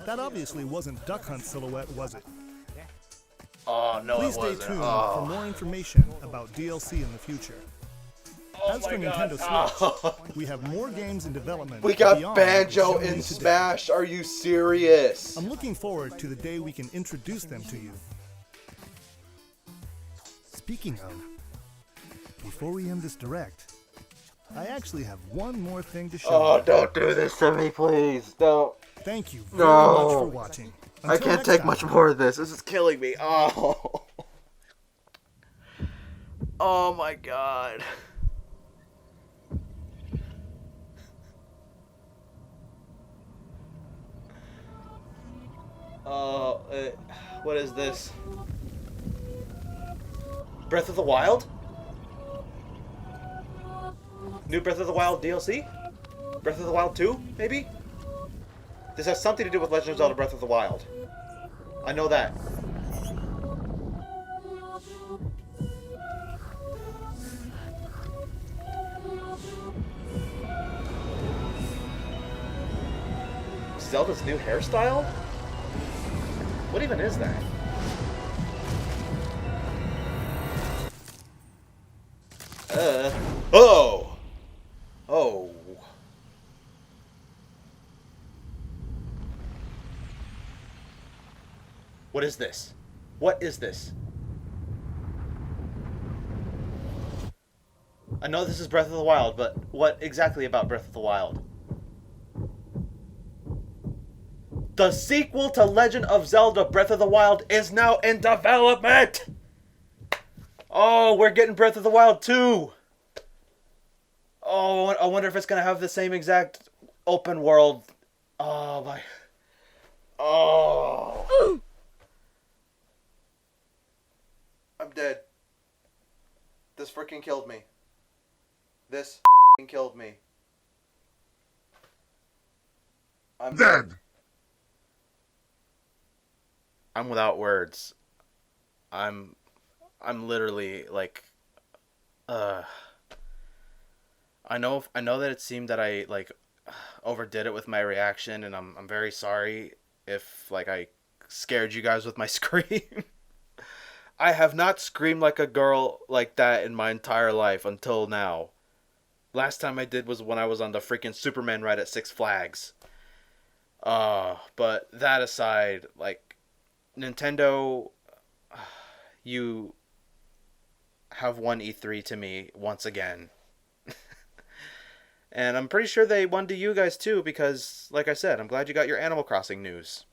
That obviously wasn't Duck Hunt Silhouette, was it? Oh, no, Please it stay wasn't. tuned Oh. for more information about DLC in the future. Oh As my for God. Nintendo Switch, we have more games in development. We got beyond Banjo what was shown and today. Smash. Are you serious? I'm looking forward to the day we can introduce them to you. Speaking of, before we end this direct, I actually have one more thing to show Oh, you. don't do this to me, please. Don't. Thank you very much for watching. I Until can't next take time. much more of this. This is killing me. Oh. Oh my God. What is this? Breath of the Wild? New Breath of the Wild DLC? Breath of the Wild 2, maybe? This has something to do with Legend of Zelda Breath of the Wild. I know that. Zelda's new hairstyle? What even is that? Oh! Oh. What is this? What is this? I know this is Breath of the Wild, but what exactly about Breath of the Wild? The sequel to Legend of Zelda Breath of the Wild is now in development! Oh, we're getting Breath of the Wild 2! Oh, I wonder if it's going to have the same exact open world. Oh, my... Oh... I'm dead. This freaking killed me. This freaking killed me. I'm dead. I'm without words. I'm literally like, I know that it seemed that I like overdid it with my reaction, and I'm very sorry if like I scared you guys with my scream. I have not screamed like a girl like that in my entire life until now. Last time I did was when I was on the freaking Superman ride at Six Flags. But that aside, like, Nintendo, you have won E3 to me once again. And I'm pretty sure they won to you guys too, because, like I said, I'm glad you got your Animal Crossing news.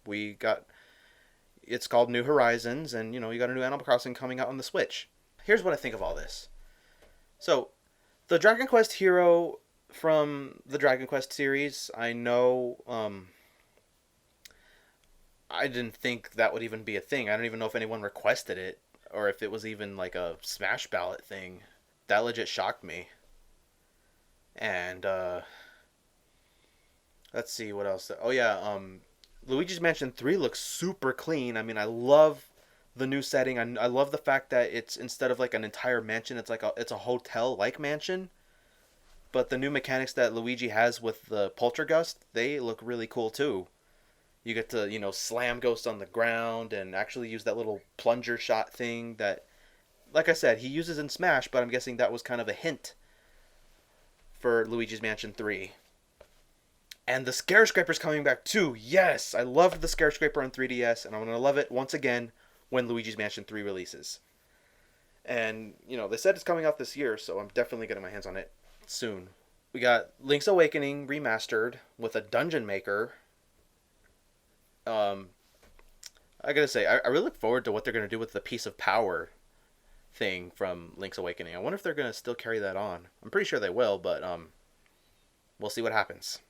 It's called New Horizons, and, you know, you got a new Animal Crossing coming out on the Switch. Here's what I think of all this. So, the Dragon Quest hero from the Dragon Quest series, I know, I didn't think that would even be a thing. I don't even know if anyone requested it, or if it was even like a Smash ballot thing. That legit shocked me. And, let's see what else. Oh yeah, Luigi's Mansion 3 looks super clean. I mean, I love the new setting. I love the fact that it's, instead of like an entire mansion, it's like it's a hotel-like mansion. But the new mechanics that Luigi has with the Poltergust, they look really cool too. You get to, you know, slam ghosts on the ground and actually use that little plunger shot thing that, like I said, he uses in Smash, but I'm guessing that was kind of a hint for Luigi's Mansion 3. And the Scare Scraper's coming back too. Yes, I loved the Scare Scraper on 3DS, and I'm going to love it once again when Luigi's Mansion 3 releases. And, you know, they said it's coming out this year, so I'm definitely getting my hands on it soon. We got Link's Awakening remastered with a dungeon maker. I gotta say, I really look forward to what they're going to do with the Piece of Power thing from Link's Awakening. I wonder if they're going to still carry that on. I'm pretty sure they will, but we'll see what happens.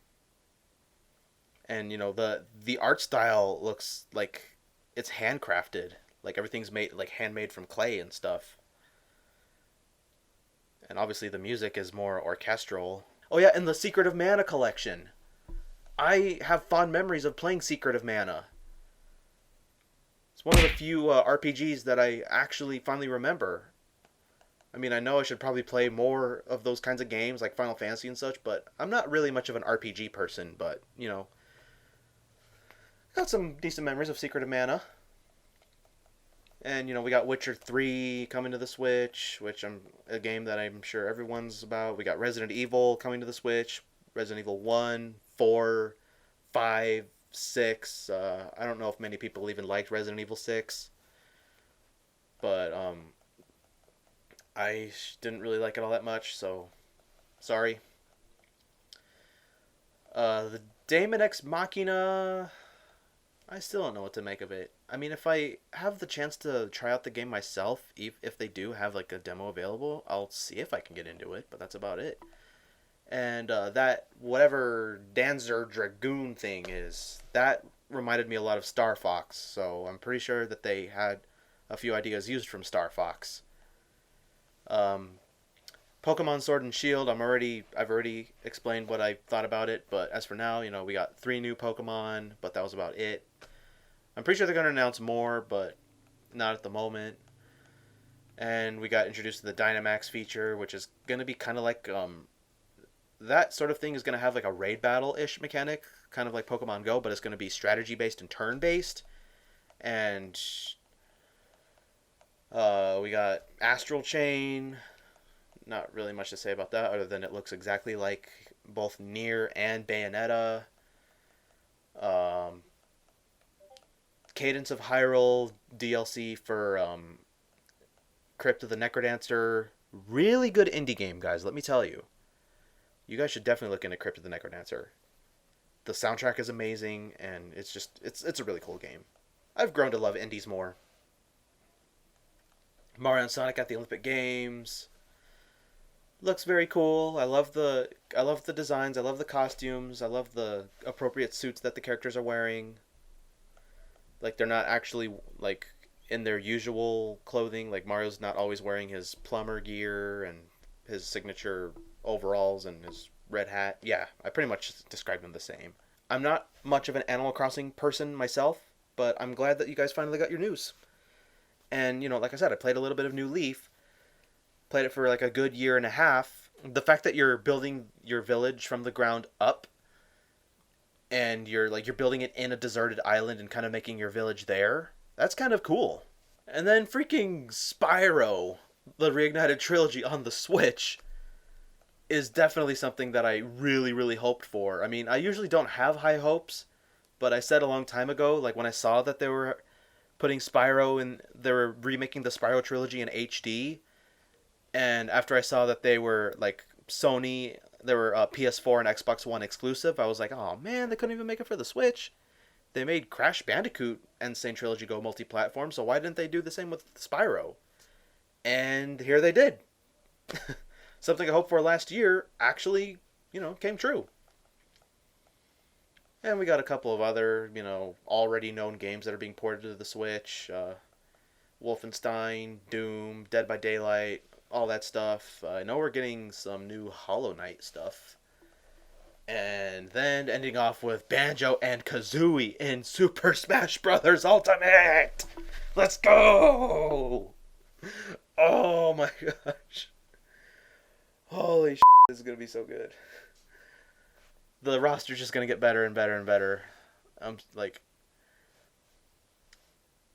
And, you know, the art style looks like it's handcrafted. Like everything's made, like, handmade from clay and stuff. And obviously the music is more orchestral. Oh yeah, and the Secret of Mana collection. I have fond memories of playing Secret of Mana. It's one of the few RPGs that I actually finally remember. I mean, I know I should probably play more of those kinds of games, like Final Fantasy and such, but I'm not really much of an RPG person, but, you know. Got some decent memories of Secret of Mana. And, we got Witcher 3 coming to the Switch, which I'm a game that I'm sure everyone's about. We got Resident Evil coming to the Switch, Resident Evil 1, 4, 5, 6. I don't know if many people even liked Resident Evil 6, but I didn't really like it all that much, so sorry. The Daemon X Machina, I still don't know what to make of it. I mean, if I have the chance to try out the game myself, if they do have like a demo available, I'll see if I can get into it, but that's about it. And that whatever Danzer Dragoon thing is, that reminded me a lot of Star Fox, so I'm pretty sure that they had a few ideas used from Star Fox. Um, Pokemon Sword and Shield, I've already explained what I thought about it, but as for now, we got 3 new Pokemon, but that was about it. I'm pretty sure they're going to announce more, but not at the moment. And we got introduced to the Dynamax feature, which is going to be kind of like that sort of thing is going to have like a raid battle-ish mechanic, kind of like Pokemon Go, but it's going to be strategy-based and turn-based. And we got Astral Chain. Not really much to say about that other than it looks exactly like both Nier and Bayonetta. Cadence of Hyrule DLC for Crypt of the Necrodancer. Really good indie game, guys, let me tell you. You guys should definitely look into Crypt of the Necrodancer. The soundtrack is amazing, and it's a really cool game. I've grown to love indies more. Mario and Sonic at the Olympic Games. Looks very cool. I love the designs. I love the costumes. I love the appropriate suits that the characters are wearing. Like they're not actually like in their usual clothing. Like Mario's not always wearing his plumber gear and his signature overalls and his red hat. Yeah, I pretty much described them the same. I'm not much of an Animal Crossing person myself, but I'm glad that you guys finally got your news. And like I said, I played a little bit of New Leaf. Played it for like a good year and a half. The fact that you're building your village from the ground up and you're building it in a deserted island and kind of making your village there, that's kind of cool. And then freaking Spyro, the Reignited Trilogy on the Switch, is definitely something that I really, really hoped for. I mean, I usually don't have high hopes, but I said a long time ago, like when I saw that they were putting Spyro in, they were remaking the Spyro trilogy in HD, and after I saw that they were like Sony, they were PS4 and Xbox One exclusive, I was like, oh man, they couldn't even make it for the Switch. They made Crash Bandicoot and Insane Trilogy go multi-platform, so why didn't they do the same with Spyro? And here they did. Something I hoped for last year actually, came true. And we got a couple of other, already known games that are being ported to the Switch. Wolfenstein, Doom, Dead by Daylight, all that stuff. I know we're getting some new Hollow Knight stuff. And then ending off with Banjo and Kazooie in Super Smash Bros. Ultimate! Let's go! Oh my gosh. Holy shit, this is going to be so good. The roster's just going to get better and better and better. I'm like,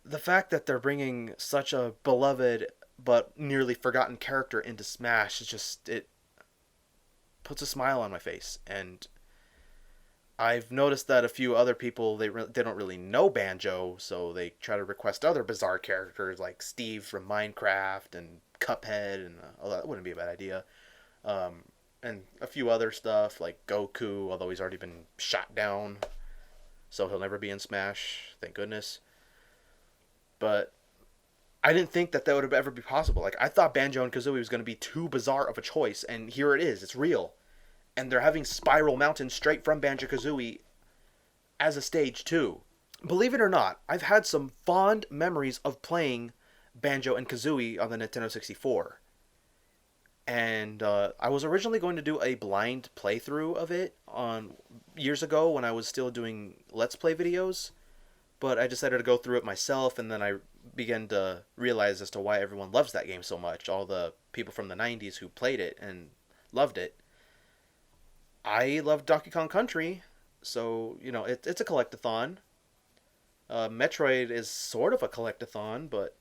the fact that they're bringing such a beloved but nearly forgotten character into Smash is just, it puts a smile on my face. And I've noticed that a few other people, they don't really know Banjo, so they try to request other bizarre characters like Steve from Minecraft and Cuphead, and that wouldn't be a bad idea. And a few other stuff like Goku, although he's already been shot down, so he'll never be in Smash, thank goodness. But I didn't think that would ever be possible. Like, I thought Banjo and Kazooie was going to be too bizarre of a choice, and here it is. It's real. And they're having Spiral Mountain straight from Banjo-Kazooie as a stage, too. Believe it or not, I've had some fond memories of playing Banjo and Kazooie on the Nintendo 64. And I was originally going to do a blind playthrough of it years ago when I was still doing Let's Play videos. But I decided to go through it myself, and then I began to realize as to why everyone loves that game so much. All the people from the 90s who played it and loved it. I love Donkey Kong Country, so, it's a collectathon. Metroid is sort of a collectathon, but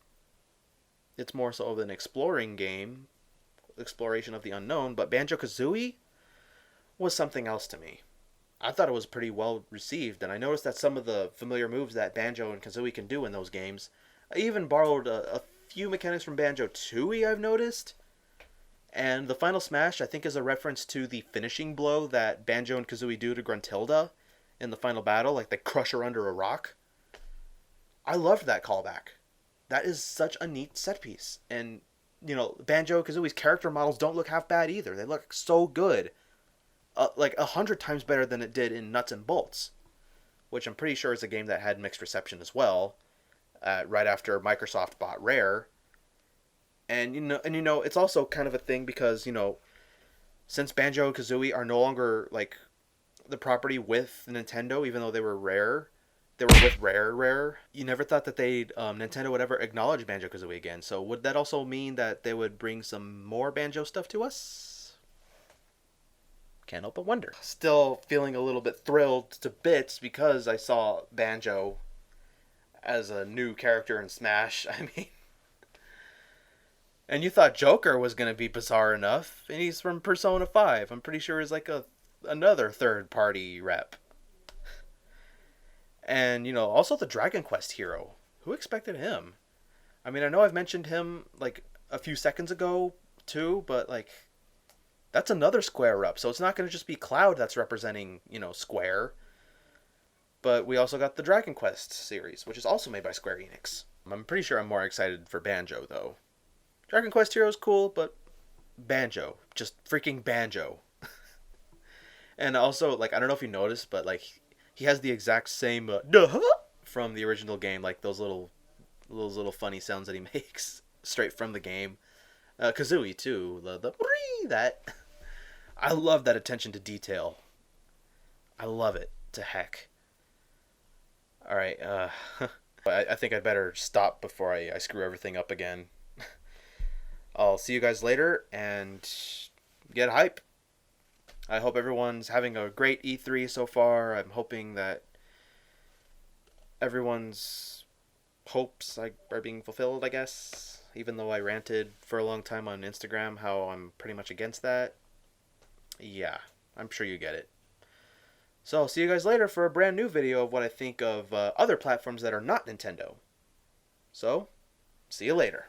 it's more so of an exploring game, exploration of the unknown. But Banjo-Kazooie was something else to me. I thought it was pretty well received, and I noticed that some of the familiar moves that Banjo and Kazooie can do in those games. I even borrowed a few mechanics from Banjo-Tooie, I've noticed. And the final smash, I think, is a reference to the finishing blow that Banjo and Kazooie do to Gruntilda in the final battle, like they crush her under a rock. I loved that callback. That is such a neat set piece. And, Banjo-Kazooie's character models don't look half bad either. They look so good. Like 100 times better than it did in Nuts and Bolts, which I'm pretty sure is a game that had mixed reception as well, right after Microsoft bought Rare. And it's also kind of a thing because since Banjo and Kazooie are no longer like the property with Nintendo, even though they were with Rare. You never thought that Nintendo would ever acknowledge Banjo Kazooie again. So would that also mean that they would bring some more Banjo stuff to us? Can't help but wonder. Still feeling a little bit thrilled to bits because I saw Banjo as a new character in Smash. I mean, and you thought Joker was going to be bizarre enough, and he's from Persona 5. I'm pretty sure he's like another third-party rep. And, also the Dragon Quest hero. Who expected him? I mean, I know I've mentioned him, like, a few seconds ago, too, but, like, that's another Square rep. So it's not going to just be Cloud that's representing, Square. But we also got the Dragon Quest series, which is also made by Square Enix. I'm pretty sure I'm more excited for Banjo, though. Dragon Quest hero is cool, but Banjo. Just freaking Banjo. And also, like, I don't know if you noticed, but, like, he has the exact same duh from the original game, like those little funny sounds that he makes straight from the game. Kazooie too, that. I love that attention to detail. I love it to heck. All right, I think I'd better stop before I screw everything up again. I'll see you guys later and get hype. I hope everyone's having a great E3 so far. I'm hoping that everyone's hopes are being fulfilled, I guess. Even though I ranted for a long time on Instagram how I'm pretty much against that. Yeah, I'm sure you get it. So I'll see you guys later for a brand new video of what I think of other platforms that are not Nintendo. So, see you later.